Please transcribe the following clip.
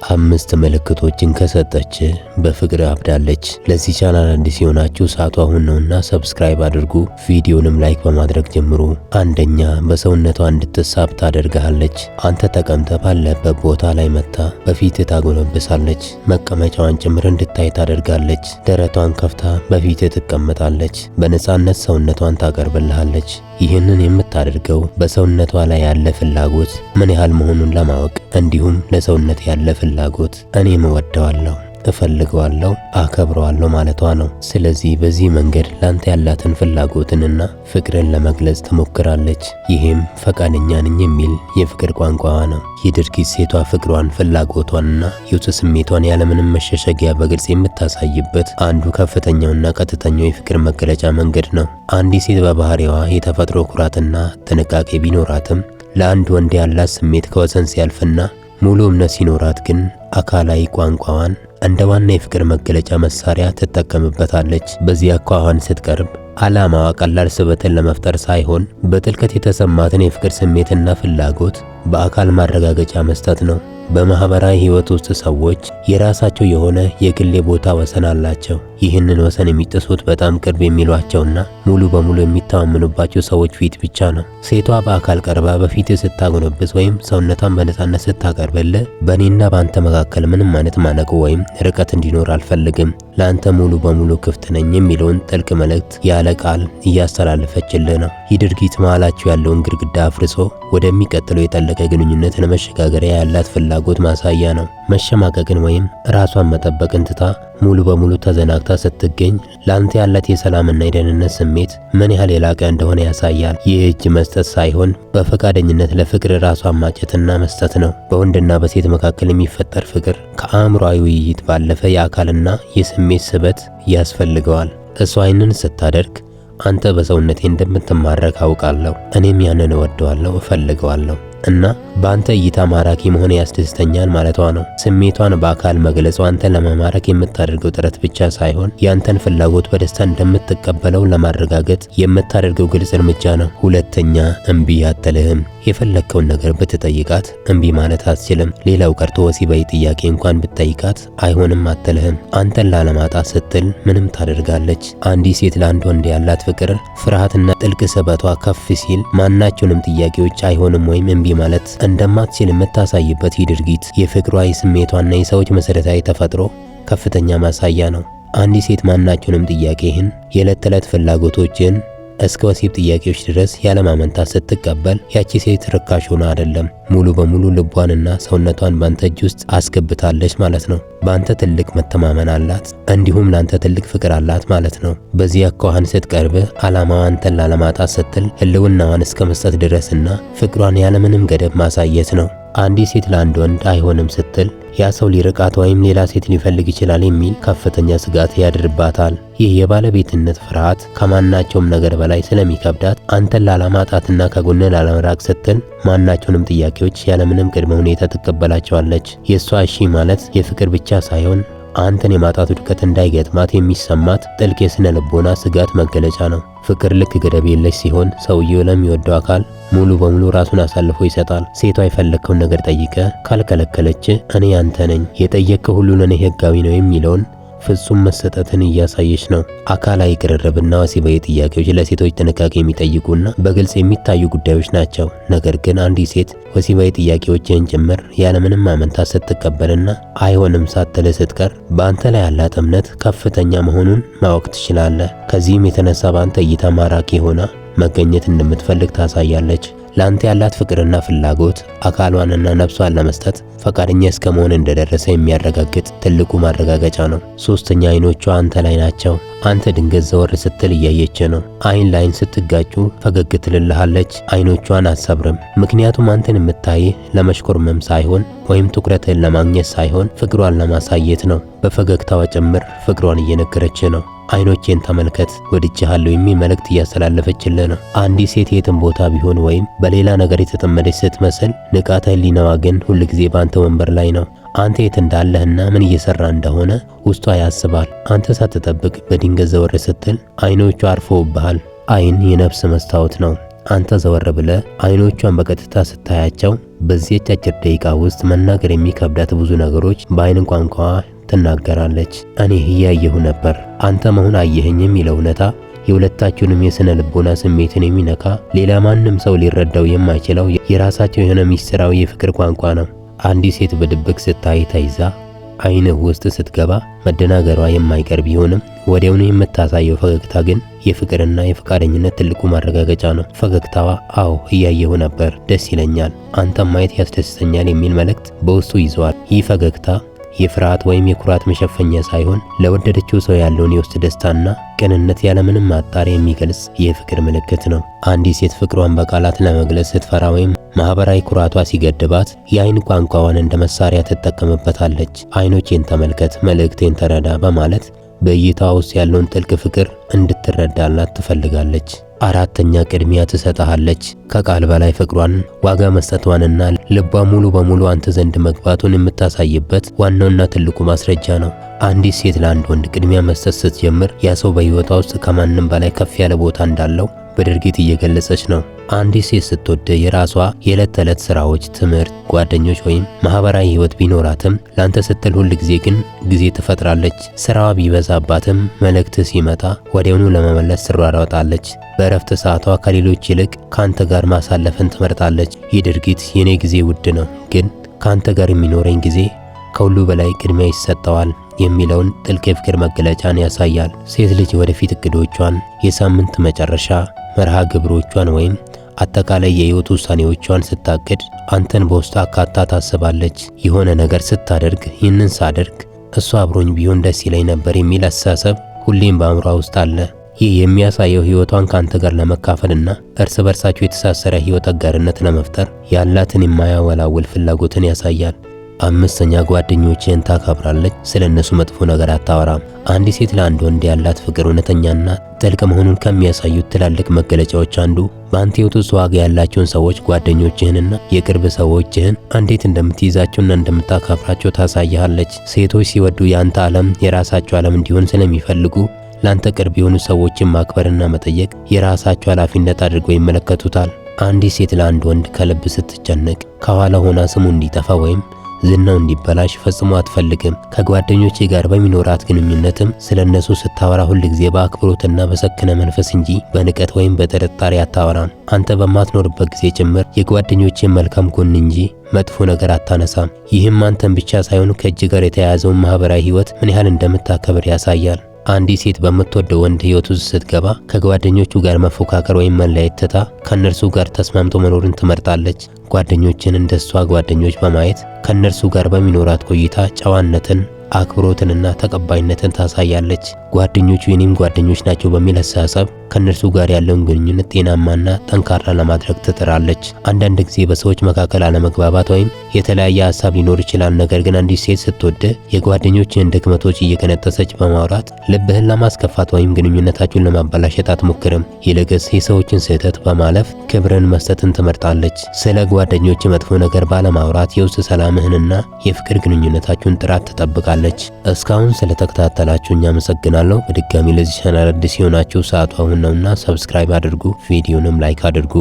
5 ምልክቶችን ከሰጠች በፍቅር አብዳለች። ለዚህ ቻናል አዲስ የሆናችሁ ሰዓቱ አሁን ነውና ሰብስክራይብ አድርጉ። ቪዲዮንም ላይክ በማድረግ ጀምሩ። አንደኛ፣ በሰውነቷ እንድትሳብ ታደርጋለች። አንተ ተቀምጠ ባለበት ቦታ ላይ መታ በፊት ታጎነብሳለች። መቀመጫዋን ጭምር እንድታይ ታደርጋለች። ደረቷን ከፍታ በፊት ትቀመጣለች። በነፃነት ሰውነቷን ታቀርብልሃለች። ይህንን የምታደርገው በሰውነቷ ላይ ያለ ፍላጎት ምን ያህል መሆኑን ለማወቅ እንዲሁም ለሰውነት ያለ ፍላጎት እኔም እወደዋለሁ፣ እፈልገዋለሁ፣ አከብረዋለሁ ማለቷ ነው። ስለዚህ በዚህ መንገድ ላንተ ያላትን ፍላጎትንና ፍቅርን ለመግለጽ ትሞክራለች። ይህም ፈቃደኛ ነኝ የሚል የፍቅር ቋንቋዋ ነው። ይህ ድርጊት ሴቷ ፍቅሯን፣ ፍላጎቷንና የውስጥ ስሜቷን ያለምንም መሸሸጊያ በግልጽ የምታሳይበት አንዱ ከፍተኛውና ቀጥተኛው የፍቅር መገለጫ መንገድ ነው። አንዲት ሴት በባህሪዋ የተፈጥሮ ኩራትና ጥንቃቄ ቢኖራትም ለአንድ ወንድ ያላት ስሜት ከወሰን ሲያልፍና ሙሉ እምነት ሲኖራት ግን አካላዊ ቋንቋዋን እንደ ዋና የፍቅር መገለጫ መሳሪያ ትጠቀምበታለች። በዚህ አኳኋን ስትቀርብ ዓላማዋ ቀላል ስበትን ለመፍጠር ሳይሆን በጥልቀት የተሰማትን የፍቅር ስሜትና ፍላጎት በአካል ማረጋገጫ መስጠት ነው። በማህበራዊ ህይወት ውስጥ ሰዎች የራሳቸው የሆነ የግል ቦታ ወሰን አላቸው። ይህንን ወሰን የሚጥሱት በጣም ቅርብ የሚሏቸውና ሙሉ በሙሉ የሚተማመኑባቸው ሰዎች ፊት ብቻ ነው። ሴቷ በአካል ቀርባ በፊት ስታጎነብስ ወይም ሰውነቷን በነፃነት ስታቀርብልህ በእኔና በአንተ መካከል ምንም አይነት ማነቆ ወይም ርቀት እንዲኖር አልፈልግም፣ ለአንተ ሙሉ በሙሉ ክፍት ነኝ የሚለውን ጥልቅ መልእክት ያለ ቃል እያስተላለፈችልህ ነው። ይህ ድርጊት መሃላችሁ ያለውን ግድግዳ አፍርሶ ወደሚቀጥለው የጠለቀ ግንኙነት ለመሸጋገሪያ ያላት ፍላጎት ማሳያ ነው። መሸማቀቅን ወይም ራሷን መጠበቅን ትታ ሙሉ በሙሉ ተዘናግታ ስትገኝ ለአንተ ያላት የሰላምና የደህንነት ስሜት ምን ያህል የላቀ እንደሆነ ያሳያል። ይህ እጅ መስጠት ሳይሆን በፈቃደኝነት ለፍቅር ራሷን ማጨትና መስጠት ነው። በወንድና በሴት መካከል የሚፈጠር ፍቅር ከአእምሯዊ ውይይት ባለፈ የአካልና የስሜት ስበት ያስፈልገዋል። እሷ ይህንን ስታደርግ አንተ በሰውነቴ እንደምትማረክ አውቃለሁ፣ እኔም ያንን እወደዋለሁ፣ እፈልገዋለሁ እና በአንተ እይታ ማራኪ መሆን ያስደስተኛል ማለቷ ነው። ስሜቷን በአካል መግለጿ አንተን ለመማረክ የምታደርገው ጥረት ብቻ ሳይሆን ያንተን ፍላጎት በደስታ እንደምትቀበለው ለማረጋገጥ የምታደርገው ግልጽ እርምጃ ነው። ሁለተኛ፣ እምቢ አትልህም። የፈለግከውን ነገር ብትጠይቃት እምቢ ማለት አትችልም። ሌላው ቀርቶ ወሲባዊ ጥያቄ እንኳን ብትጠይቃት አይሆንም አትልህም። አንተን ላለማጣት ስትል ምንም ታደርጋለች። አንዲት ሴት ለአንድ ወንድ ያላት ፍቅር፣ ፍርሃትና ጥልቅ ስበቷ ከፍ ሲል ማናቸውንም ጥያቄዎች አይሆንም ወይም እምቢ ማለት እንደማትችል የምታሳይበት ይህ ድርጊት የፍቅሯ፣ የስሜቷና የሰዎች መሰረታዊ ተፈጥሮ ከፍተኛ ማሳያ ነው። አንዲት ሴት ማናቸውንም ጥያቄህን፣ የዕለት ተዕለት ፍላጎቶችን እስከ ወሲብ ጥያቄዎች ድረስ ያለማመንታት ስትቀበል ያቺ ሴት ርካሽ ሆና አይደለም፣ ሙሉ በሙሉ ልቧንና ሰውነቷን ባንተ እጅ ውስጥ አስገብታለች ማለት ነው። ባንተ ትልቅ መተማመን አላት፣ እንዲሁም ላንተ ትልቅ ፍቅር አላት ማለት ነው። በዚህ አኳኋን ስትቀርብ ዓላማዋ አንተን ላለማጣት ስትል ህልውናዋን እስከ መስጠት ድረስና ፍቅሯን ያለምንም ገደብ ማሳየት ነው። አንዲት ሴት ለአንድ ወንድ አይሆንም ስትል ያ ሰው ሊርቃት ወይም ሌላ ሴት ሊፈልግ ይችላል የሚል ከፍተኛ ስጋት ያድርባታል። ይህ የባለቤትነት ፍርሃት ከማናቸውም ነገር በላይ ስለሚከብዳት አንተን ላለማጣትና ከጎን ላለመራቅ ስትል ማናቸውንም ጥያቄዎች ያለምንም ቅድመ ሁኔታ ትቀበላቸዋለች። የእሷ እሺ ማለት የፍቅር ብቻ ሳይሆን አንተን የማጣት ውድቀት እንዳይገጥማት የሚሰማት ጥልቅ የስነ ልቦና ስጋት መገለጫ ነው። ፍቅር ልክ ገደብ የለሽ ሲሆን ሰውየው ለሚወደው አካል ሙሉ በሙሉ ራሱን አሳልፎ ይሰጣል። ሴቷ የፈለግከውን ነገር ጠይቀ ካልከለከለች እኔ አንተ ነኝ፣ የጠየቅከው ሁሉ ለኔ ህጋዊ ነው የሚለውን ፍጹም መሰጠትን እያሳየች ነው። አካላዊ ቅርርብና ወሲባዊ ጥያቄዎች ለሴቶች ጥንቃቄ የሚጠይቁና በግልጽ የሚታዩ ጉዳዮች ናቸው። ነገር ግን አንዲት ሴት ወሲባዊ ጥያቄዎችን ጭምር ያለምንም ማመንታት ስትቀበልና አይሆንም ሳትል ስትቀር በአንተ ላይ ያላት እምነት ከፍተኛ መሆኑን ማወቅ ትችላለህ። ከዚህም የተነሳ በአንተ እይታ ማራኪ ሆና መገኘት እንደምትፈልግ ታሳያለች። ለአንተ ያላት ፍቅርና ፍላጎት አካሏንና ነፍሷን ለመስጠት ፈቃደኛ እስከ መሆን እንደደረሰ የሚያረጋግጥ ትልቁ ማረጋገጫ ነው። ሶስተኛ፣ አይኖቿ አንተ ላይ ናቸው። አንተ ድንገት ዘወር ስትል እያየች ነው። አይን ላይን ስትጋጩ ፈገግ ትልልሃለች። አይኖቿን አትሰብርም። ምክንያቱም አንተን የምታይህ ለመሽኮርመም ሳይሆን ወይም ትኩረትን ለማግኘት ሳይሆን ፍቅሯን ለማሳየት ነው። በፈገግታዋ ጭምር ፍቅሯን እየነገረች ነው። አይኖቼን ተመልከት፣ ወድጄሃለሁ የሚል መልእክት እያስተላለፈችልህ ነው። አንዲት ሴት የትም ቦታ ቢሆን ወይም በሌላ ነገር የተጠመደች ስትመስል ንቃተ ህሊናዋ ግን ሁልጊዜ በአንተ ወንበር ላይ ነው። አንተ የት እንዳለህና ምን እየሰራ እንደሆነ ውስጧ ያስባል። አንተ ሳትጠብቅ በድንገት ዘወር ስትል አይኖቿ አርፈውብሃል። አይን የነፍስ መስታወት ነው። አንተ ዘወር ብለህ አይኖቿን በቀጥታ ስታያቸው በዚህች አጭር ደቂቃ ውስጥ መናገር የሚከብዳት ብዙ ነገሮች በአይን ቋንቋዋ ትናገራለች። እኔ እያየሁ ነበር፣ አንተ መሆን አየኸኝ የሚለው እውነታ የሁለታችሁንም የስነ ልቦና ስሜትን የሚነካ ሌላ ማንም ሰው ሊረዳው የማይችለው የራሳቸው የሆነ ሚስጥራዊ የፍቅር ቋንቋ ነው። አንዲት ሴት በድብቅ ስታይ ተይዛ አይንህ ውስጥ ስትገባ መደናገሯ የማይቀር ቢሆንም ወዲያውኑ የምታሳየው ፈገግታ ግን የፍቅርና የፈቃደኝነት ትልቁ ማረጋገጫ ነው። ፈገግታዋ አዎ እያየሁ ነበር፣ ደስ ይለኛል፣ አንተም ማየት ያስደስተኛል የሚል መልእክት በውስጡ ይዘዋል። ይህ ፈገግታ የፍርሃት ወይም የኩራት መሸፈኛ ሳይሆን ለወደደችው ሰው ያለውን የውስጥ ደስታና ቅንነት ያለምንም ማጣሪያ የሚገልጽ የፍቅር ምልክት ነው። አንዲት ሴት ፍቅሯን በቃላት ለመግለጽ ስትፈራ ወይም ማህበራዊ ኩራቷ ሲገድባት የአይን ቋንቋዋን እንደ መሳሪያ ትጠቀምበታለች። አይኖቼን ተመልከት፣ መልእክቴን ተረዳ በማለት በእይታ ውስጥ ያለውን ጥልቅ ፍቅር እንድትረዳላት ትፈልጋለች። አራተኛ ቅድሚያ ትሰጥሃለች። ከቃል በላይ ፍቅሯን ዋጋ መስጠቷንና ልቧ ሙሉ በሙሉ አንተ ዘንድ መግባቱን የምታሳይበት ዋናውና ትልቁ ማስረጃ ነው። አንዲት ሴት ለአንድ ወንድ ቅድሚያ መስጠት ስትጀምር ያ ሰው በሕይወቷ ውስጥ ከማንም በላይ ከፍ ያለ ቦታ እንዳለው በድርጊት እየገለጸች ነው። አንዲት ሴት ስትወድ የራሷ የዕለት ተዕለት ስራዎች፣ ትምህርት፣ ጓደኞች ወይም ማህበራዊ ህይወት ቢኖራትም ላንተ ስትል ሁል ጊዜ ግን ጊዜ ትፈጥራለች። ስራዋ ቢበዛባትም መልእክት ሲመጣ ወዲያውኑ ለመመለስ ትሯሯጣለች። በእረፍት ሰዓቷ ከሌሎች ይልቅ ካንተ ጋር ማሳለፍን ትመርጣለች። ይህ ድርጊት የኔ ጊዜ ውድ ነው፣ ግን ካንተ ጋር የሚኖረኝ ጊዜ ከሁሉ በላይ ቅድሚያ ይሰጠዋል የሚለውን ጥልቅ የፍቅር መገለጫን ያሳያል። ሴት ልጅ ወደፊት እቅዶቿን፣ የሳምንት መጨረሻ መርሃ ግብሮቿን ወይም አጠቃላይ የህይወት ውሳኔዎቿን ስታቅድ አንተን በውስጧ አካታ ታስባለች። የሆነ ነገር ስታደርግ ይህንን ሳደርግ እሷ አብሮኝ ቢሆን ደስ ይለኝ ነበር የሚል አስተሳሰብ ሁሌም በአእምሯ ውስጥ አለ። ይህ የሚያሳየው ህይወቷን ካንተ ጋር ለመካፈልና እርስ በርሳቸው የተሳሰረ ህይወት አጋርነት ለመፍጠር ያላትን የማያወላውል ፍላጎትን ያሳያል። አምስተኛ ጓደኞችህን ታከብራለች። ስለ እነሱ መጥፎ ነገር አታወራም። አንዲት ሴት ለአንድ ወንድ ያላት ፍቅር እውነተኛና ጥልቅ መሆኑን ከሚያሳዩት ትላልቅ መገለጫዎች አንዱ በአንተ ህይወት ውስጥ ዋጋ ያላቸውን ሰዎች፣ ጓደኞችህንና የቅርብ ሰዎችህን እንዴት እንደምትይዛቸውና እንደምታከብራቸው ታሳያለች። ሴቶች ሲወዱ የአንተ ዓለም የራሳቸው ዓለም እንዲሆን ስለሚፈልጉ ለአንተ ቅርብ የሆኑ ሰዎችን ማክበርና መጠየቅ የራሳቸው ኃላፊነት አድርገው ይመለከቱታል። አንዲት ሴት ለአንድ ወንድ ከልብ ስትጨነቅ ከኋላ ሆና ስሙ እንዲጠፋ ወይም ዝናው እንዲበላሽ ፈጽሞ አትፈልግም። ከጓደኞቼ ጋር በሚኖራት ግንኙነትም ስለነሱ ስታወራ ሁል ጊዜ በአክብሮትና በሰከነ መንፈስ እንጂ በንቀት ወይም በጥርጣሬ አታወራም። አንተ በማትኖርበት ጊዜ ጭምር የጓደኞቼን መልካም ጎን እንጂ መጥፎ ነገር አታነሳም። ይህም አንተን ብቻ ሳይሆን ከእጅ ጋር የተያያዘውን ማህበራዊ ህይወት ምን ያህል እንደምታከብር ያሳያል። አንዲት ሴት በምትወደው ወንድ ህይወት ውስጥ ስትገባ ከጓደኞቹ ጋር መፎካከር ወይም መለያየት ትታ ከነርሱ ጋር ተስማምቶ መኖርን ትመርጣለች። ጓደኞችን እንደሷ ጓደኞች በማየት ከነርሱ ጋር በሚኖራት ቆይታ ጨዋነትን፣ አክብሮትንና ተቀባይነትን ታሳያለች። ጓደኞቹ የኔም ጓደኞች ናቸው በሚል አስተሳሰብ ከነርሱ ጋር ያለውን ግንኙነት ጤናማና ጠንካራ ለማድረግ ትጥራለች። አንዳንድ ጊዜ በሰዎች መካከል አለመግባባት ወይም የተለያየ ሀሳብ ሊኖር ይችላል። ነገር ግን አንዲት ሴት ስትወድ የጓደኞችን ድክመቶች እየከነጠሰች በማውራት ልብህን ለማስከፋት ወይም ግንኙነታችሁን ለማበላሸት አትሞክርም። ይልቅስ የሰዎችን ስህተት በማለፍ ክብርን መስጠትን ትመርጣለች። ስለ ጓደኞች መጥፎ ነገር ባለማውራት የውስጥ ሰላምህንና የፍቅር ግንኙነታችሁን ጥራት ትጠብቃለች። እስካሁን ስለተከታተላችሁኝ አመሰግናለሁ። በድጋሚ ለዚህ ቻናል አዲስ የሆናችሁ ሰዓቱ አሁን ነውና ሰብስክራይብ አድርጉ፣ ቪዲዮንም ላይክ አድርጉ።